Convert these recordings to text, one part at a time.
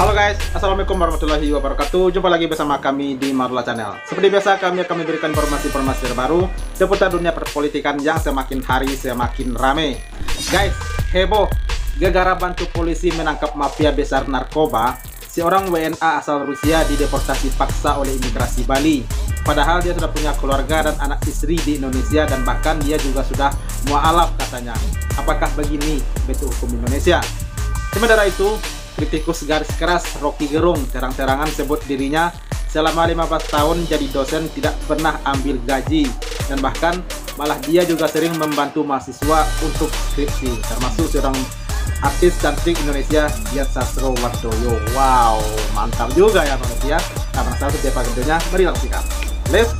Halo guys, assalamualaikum warahmatullahi wabarakatuh. Jumpa lagi bersama kami di Marula Channel. Seperti biasa, kami akan memberikan informasi-informasi terbaru seputar dunia perpolitikan yang semakin hari semakin rame. Guys, heboh gara-gara bantu polisi menangkap mafia besar narkoba. Seorang WNA asal Rusia dideportasi paksa oleh imigrasi Bali. Padahal dia sudah punya keluarga dan anak istri di Indonesia, dan bahkan dia juga sudah mualaf katanya. Apakah begini bentuk hukum Indonesia? Sementara itu, kritikus garis keras Rocky Gerung terang-terangan sebut dirinya selama 15 tahun jadi dosen tidak pernah ambil gaji, dan bahkan malah dia juga sering membantu mahasiswa untuk skripsi, termasuk seorang artis cantik Indonesia Dian Sastro-Wardoyo. Wow, mantap juga ya manusia. Nah, penasaran seperti apa videonya? Mari langsung sikat. Let's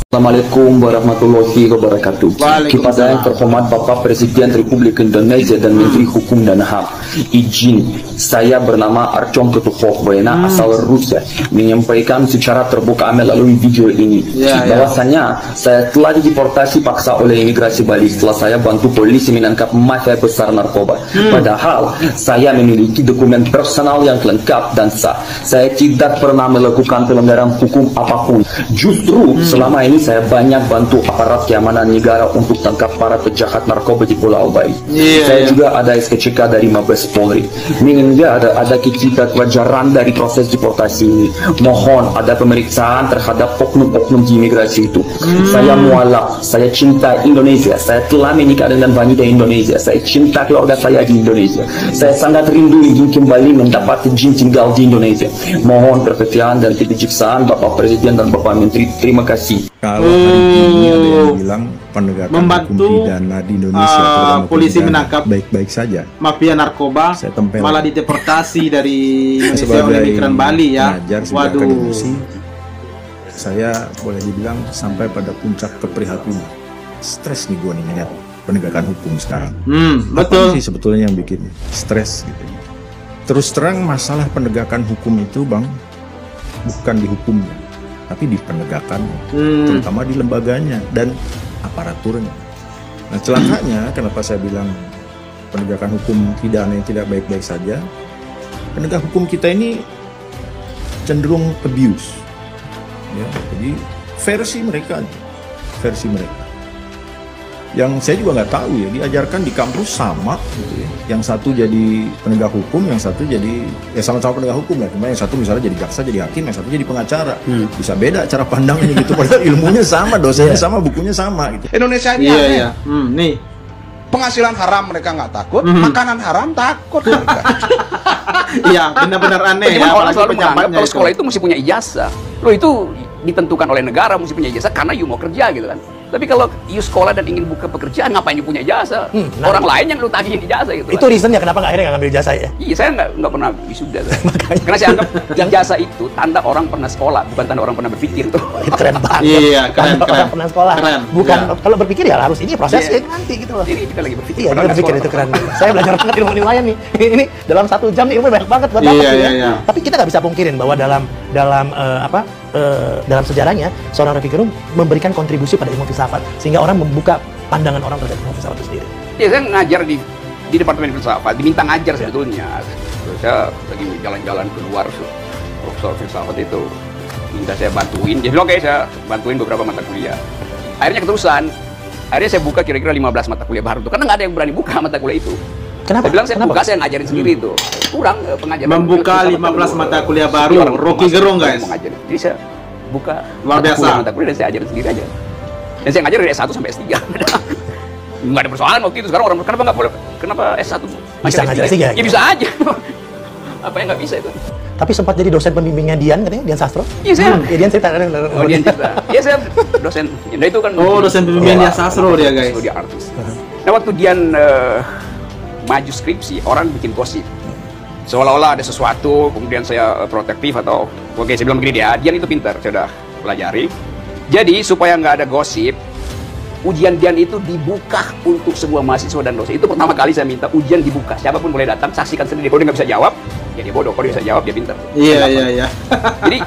Assalamualaikum warahmatullahi wabarakatuh. Kepada yang terhormat Bapak Presiden Republik Indonesia dan Menteri Hukum dan HAM, izin saya bernama Archon Ketukhov WNA asal Rusia menyampaikan secara terbuka melalui video ini bahwasanya saya telah dideportasi paksa oleh imigrasi Bali setelah saya bantu polisi menangkap mafia besar narkoba. Padahal saya memiliki dokumen personal yang lengkap dan sah. Saya tidak pernah melakukan pelanggaran hukum apapun. Justru selama ini saya banyak bantu aparat keamanan negara untuk tangkap para penjahat narkoba di Pulau Bali. Saya juga ada SKCK dari Mabes Polri. Mengingat ada ketidakwajaran dari proses deportasi ini. Mohon ada pemeriksaan terhadap oknum-oknum di imigrasi itu. Saya mualaf, saya cinta Indonesia. Saya telah menikah dengan wanita Indonesia. Saya cinta keluarga saya di Indonesia. Saya sangat rindu ingin kembali mendapat izin tinggal di Indonesia. Mohon perhatian dan kebijaksanaan Bapak Presiden dan Bapak Menteri. Terima kasih. Kalau hari ini ada yang bilang penegakan membantu hukum pidana di Indonesia polisi menangkap baik-baik saja, mafia narkoba malah dideportasi dari Indonesia oleh migran Bali ya. Waduh, saya boleh dibilang sampai pada puncak keprihatinan. Stres nih gue nih ngeliat penegakan hukum sekarang. Betul. Apa sih sebetulnya yang bikin stres gitu? Terus terang masalah penegakan hukum itu bang, bukan di hukumnya, tapi di penegakannya, terutama di lembaganya dan aparaturnya. Nah, celakanya kenapa saya bilang penegakan hukum pidana yang tidak baik-baik saja, penegak hukum kita ini cenderung abuse, ya, jadi versi mereka. Yang saya juga nggak tahu ya, diajarkan di kampus sama gitu ya. Yang satu jadi penegak hukum, yang satu jadi sama-sama penegak hukum ya. Cuma yang satu misalnya jadi jaksa, jadi hakim, yang satu jadi pengacara. Bisa beda cara pandangnya gitu. Padahal ilmunya sama, dosennya sama, bukunya sama gitu. Indonesia ini nih penghasilan haram mereka nggak takut, makanan haram takut mereka. Iya, benar-benar aneh ya. Orang selalu menganggap kalau sekolah itu mesti punya ijazah. Lo itu ditentukan oleh negara mesti punya ijazah karena you mau kerja gitu kan. Tapi kalau you sekolah dan ingin buka pekerjaan, ngapain you punya ijazah? Orang lain yang lu tagihin ijazah gitu. Itu reasonnya kenapa akhirnya nggak ngambil ijazah ya? Iya, saya nggak pernah wisuda. Karena saya anggap ijazah itu tanda orang pernah sekolah, bukan tanda orang pernah berpikir tuh. Itu keren banget. Iya, keren. Orang pernah sekolah. Keren. Bukan kalau berpikir ya harus ini prosesnya nanti gitu loh. Ini kita lagi berpikir. Iya, berpikir itu keren. Saya belajar banget ilmu nilaian nih. Ini dalam 1 jam nih ilmu banyak banget buat dapat ya. Tapi kita nggak bisa pungkirin bahwa dalam sejarahnya seorang Rocky Gerung memberikan kontribusi pada ilmu filsafat sehingga orang membuka pandangan orang terhadap ilmu filsafat itu sendiri. Iya, saya ngajar di departemen filsafat, diminta ngajar sebetulnya. Saya lagi jalan-jalan keluar, profesor filsafat itu minta saya bantuin. Jadi oke, saya bantuin beberapa mata kuliah. Akhirnya keterusan. Akhirnya saya buka kira-kira 15 mata kuliah baru tuh, karena nggak ada yang berani buka mata kuliah itu. Kenapa? Saya bilang saya buka, saya ngajarin sendiri itu. Kurang pengajaran. Membuka 15 mata kuliah baru, Rocky Gerung guys. Jadi saya buka luar biasa mata kuliah dan saya ajarin sendiri aja. Dan saya ngajar dari S1 sampai S3. Nggak ada persoalan waktu itu. Sekarang orang kenapa nggak boleh? Kenapa S1 bisa ngajar S3? Ya bisa aja. Apa yang nggak bisa itu? Tapi sempat jadi dosen pembimbingnya Dian katanya, Dian Sastro. Iya, saya. Dian cerita. Oh, Dian cerita. Iya, saya dosen. Nah, itu kan. Oh, dosen pembimbingnya Dian Sastro dia guys. Dia artis. Nah, waktu Dian maju skripsi, orang bikin gosip. Seolah-olah ada sesuatu, kemudian saya protektif atau oke, saya bilang begini dia, Dian itu pintar, saya udah pelajari. Jadi supaya nggak ada gosip, ujian Dian itu dibuka untuk semua mahasiswa dan dosen. Itu pertama kali saya minta ujian dibuka, siapapun boleh datang, saksikan sendiri. Kalau dia nggak bisa jawab, ya dia bodoh. Kalau dia bisa jawab, dia pintar. Iya. Jadi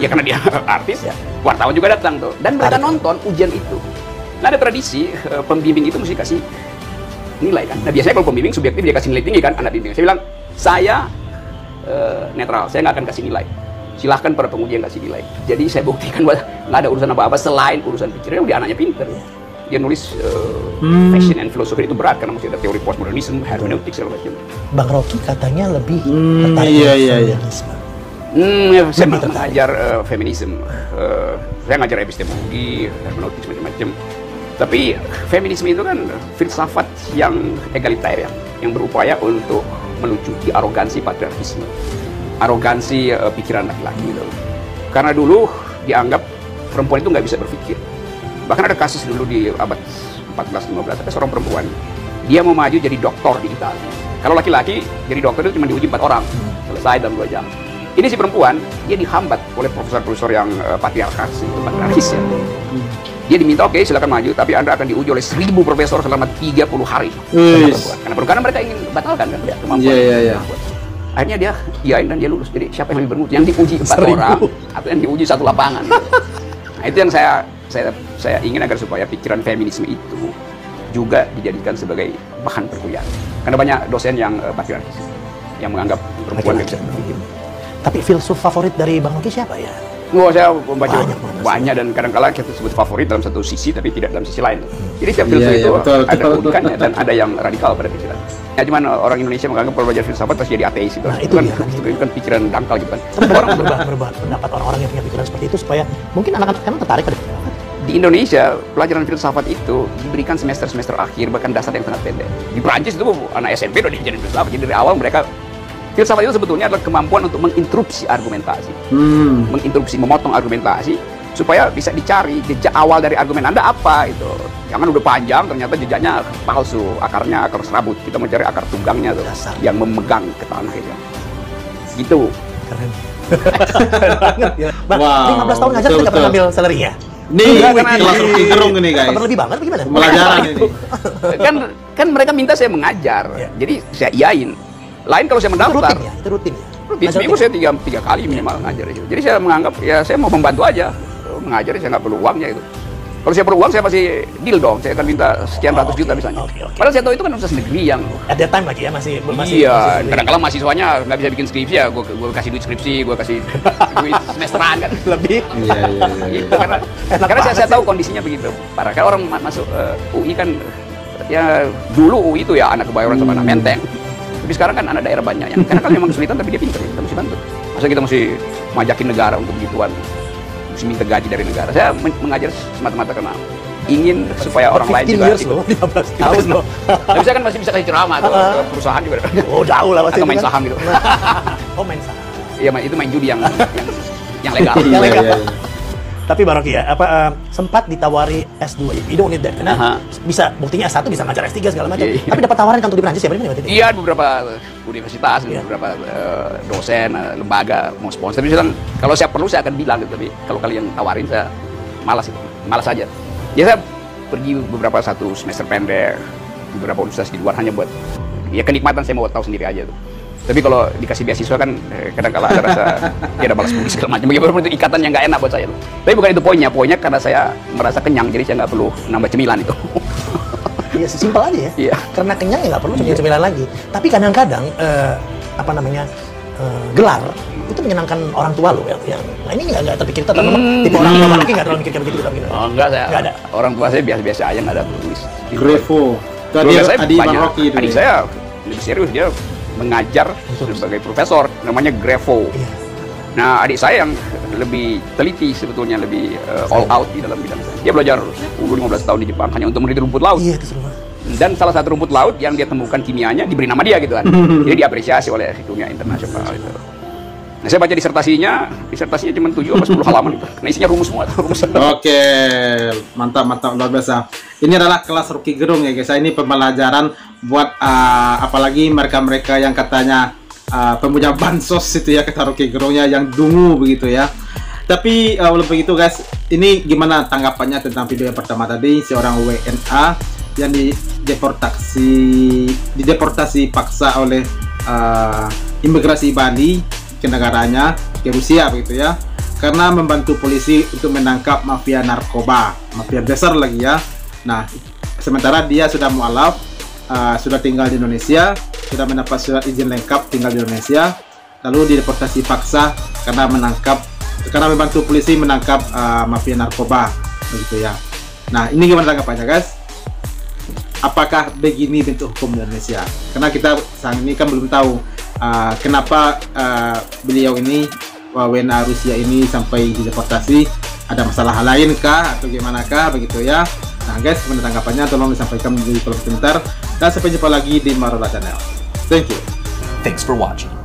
ya karena dia artis ya, wartawan juga datang tuh, dan mereka nonton ujian itu. Nah, ada tradisi pembimbing itu mesti kasih nilai kan. Nah biasanya kalau pembimbing subjektif dia kasih nilai tinggi kan, anak bimbing. Saya bilang, saya netral, saya nggak akan kasih nilai. Silahkan para penguji yang kasih nilai. Jadi saya buktikan bahwa nggak ada urusan apa-apa selain urusan pikiran. Dia anaknya pinter. Dia nulis fashion and philosophy itu berat karena masih ada teori postmodernism, hermeneutik segala macam. Bang Rocky katanya lebih tertarik feminisme. Saya mengajar feminisme. Saya ngajar epistemologi, hermeneutik macam-macam. Tapi feminisme itu kan filsafat yang egaliter yang berupaya untuk melucuti arogansi patriarkisme, arogansi pikiran laki-laki gitu. Karena dulu dianggap perempuan itu nggak bisa berpikir. Bahkan ada kasus dulu di abad 14-15, ada seorang perempuan, dia mau maju jadi doktor di Italia. Kalau laki-laki jadi dokter itu cuma diuji 4 orang, selesai dalam 2 jam. Ini si perempuan, dia dihambat oleh profesor-profesor yang patriarkis ya. Dia diminta, oke, silakan maju, tapi Anda akan diuji oleh 1000 profesor selama 30 hari. Karena mereka ingin batalkan kan kemampuan. Akhirnya dia iyain dan dia lulus. Jadi siapa yang lebih bermutu? Yang diuji 4 orang atau yang diuji 1 lapangan? Nah, itu yang saya ingin agar supaya pikiran feminisme itu juga dijadikan sebagai bahan perkuliahan. Karena banyak dosen yang patriarkis yang menganggap perempuan tidak bisa berpikir. Tapi filsuf favorit dari Bang Rocky siapa ya? Saya membaca banyak dan kadang-kala kita sebut favorit dalam satu sisi tapi tidak dalam sisi lain. Jadi setiap filsuf itu ada keunikannya dan ada yang radikal pada pikiran. Ya cuman orang Indonesia menganggap kalau belajar filsafat pasti jadi ateis gitu. Nah, itu kan pikiran dangkal gitu kan. Orang berubah pendapat orang-orang yang punya pikiran seperti itu supaya mungkin anak-anak emang tertarik pada filsafat. Di Indonesia pelajaran filsafat itu diberikan semester-semester akhir bahkan dasar yang sangat pendek. Di Prancis itu anak SMP udah diajarin filsafat. Jadi dari awal mereka filsafat itu sebetulnya adalah kemampuan untuk menginterupsi argumentasi, memotong argumentasi supaya bisa dicari jejak awal dari argumen Anda apa itu. Jangan udah panjang ternyata jejaknya palsu, akarnya akar serabut. Kita mencari akar tunggangnya tuh yang memegang ke tanah itu. Gitu. Keren. Bang, 15 tahun ngajar nggak pernah ngambil salary ya? Nih, kelas Rocky Gerung ini guys. Lebih banget bagaimana? Pelajaran ini. kan mereka minta saya mengajar, jadi saya iyain. Lain kalau saya mendaftar. Itu rutin ya? Rutin, seminggu saya 3 kali minimal ngajar itu. Jadi saya menganggap ya saya mau membantu aja. Mengajar saya nggak perlu uangnya itu. Kalau saya perlu uang saya pasti deal dong. Saya akan minta sekian ratus juta misalnya. Padahal saya tahu itu kan universitas negeri yang at that time lagi ya masih. Iya, kadang-kadang mahasiswanya nggak bisa bikin skripsi ya. Gue kasih duit skripsi, gue kasih duit semesteran kan. Lebih. Iya. Gitu, karena saya tahu kondisinya begitu. Parah. Kalau orang masuk UI kan ya dulu UI itu ya anak Kebayoran sama anak Menteng. Tapi sekarang kan anak daerah banyak yang karena kan memang kesulitan tapi dia pintar, kita mesti bantu. Masa kita mesti majakin negara untuk begituan, mesti minta gaji dari negara. Saya mengajar semata-mata karena ingin supaya orang lain juga ikut. 15 tahun loh. Tapi saya kan masih bisa kasih ceramah ke perusahaan juga. Oh jauh lah pasti. Atau main saham gitu. Oh main saham. Iya itu main judi yang legal. Yang legal. Tapi Bang Rocky ya, sempat ditawari S2, you don't need that, karena bisa, buktinya S1 bisa ngajar S3 segala macam. Tapi dapat tawaran kan untuk di Prancis ya, benar? Iya, beberapa universitas, beberapa dosen, lembaga mau sponsor. Tapi bilang kalau saya perlu saya akan bilang gitu, tapi kalau kalian tawarin saya malas aja. Ya saya pergi beberapa 1 semester pendek, beberapa universitas di luar hanya buat ya kenikmatan saya mau tahu sendiri aja tuh. Tapi kalau dikasih beasiswa kan kadang-kala ada rasa ya ada balas budi segala macam. Bagaimana itu ikatan yang nggak enak buat saya. Tapi bukan itu poinnya karena saya merasa kenyang jadi saya nggak perlu nambah cemilan itu. Iya simpel aja ya. Iya. Karena kenyang ya nggak perlu cemilan lagi. Tapi kadang-kadang gelar itu menyenangkan orang tua lo yang nah ini nggak terpikir tipe orang tua lagi nggak terlalu mikir begitu tapi oh enggak saya nggak ada orang tua saya biasa-biasa aja nggak ada tulis Grevo tadi adik Bang Rocky itu adik saya lebih serius dia mengajar sebagai profesor namanya Grevo. Nah adik saya yang lebih teliti sebetulnya lebih all out di dalam bidang saya. Dia belajar 15 tahun di Jepang hanya untuk meneliti rumput laut. Iya, itu seru. Dan salah satu rumput laut yang dia temukan kimianya diberi nama dia gitu kan. Jadi diapresiasi oleh dunia internasional itu. Nah, saya baca disertasinya cuma 7 atau 10 halaman itu. Nah, isinya rumus semua. Oke, mantap luar biasa. Ini adalah kelas Rocky Gerung ya guys. Ini pembelajaran buat apalagi mereka-mereka yang katanya pemuja bansos itu ya, kata Rocky Gerungnya yang dungu begitu ya. Tapi walaupun begitu guys, ini gimana tanggapannya tentang video yang pertama tadi, seorang WNA yang dideportasi paksa oleh imigrasi Bali ke negaranya, ke Rusia begitu ya, karena membantu polisi untuk menangkap mafia narkoba, mafia besar lagi ya. Nah sementara dia sudah mualaf sudah tinggal di Indonesia, sudah mendapat surat izin lengkap tinggal di Indonesia, lalu dideportasi paksa karena membantu polisi menangkap mafia narkoba, begitu ya. Nah, ini gimana tanggapannya, guys? Apakah begini bentuk hukum di Indonesia? Karena kita saat ini kan belum tahu kenapa beliau ini, WNA Rusia ini sampai dideportasi. Ada masalah lain kah atau gimana kah, begitu ya. Nah guys, gimana tanggapannya? Tolong disampaikan di kolom komentar. Dan sampai jumpa lagi di Marula Channel. Thank you. Thanks for watching.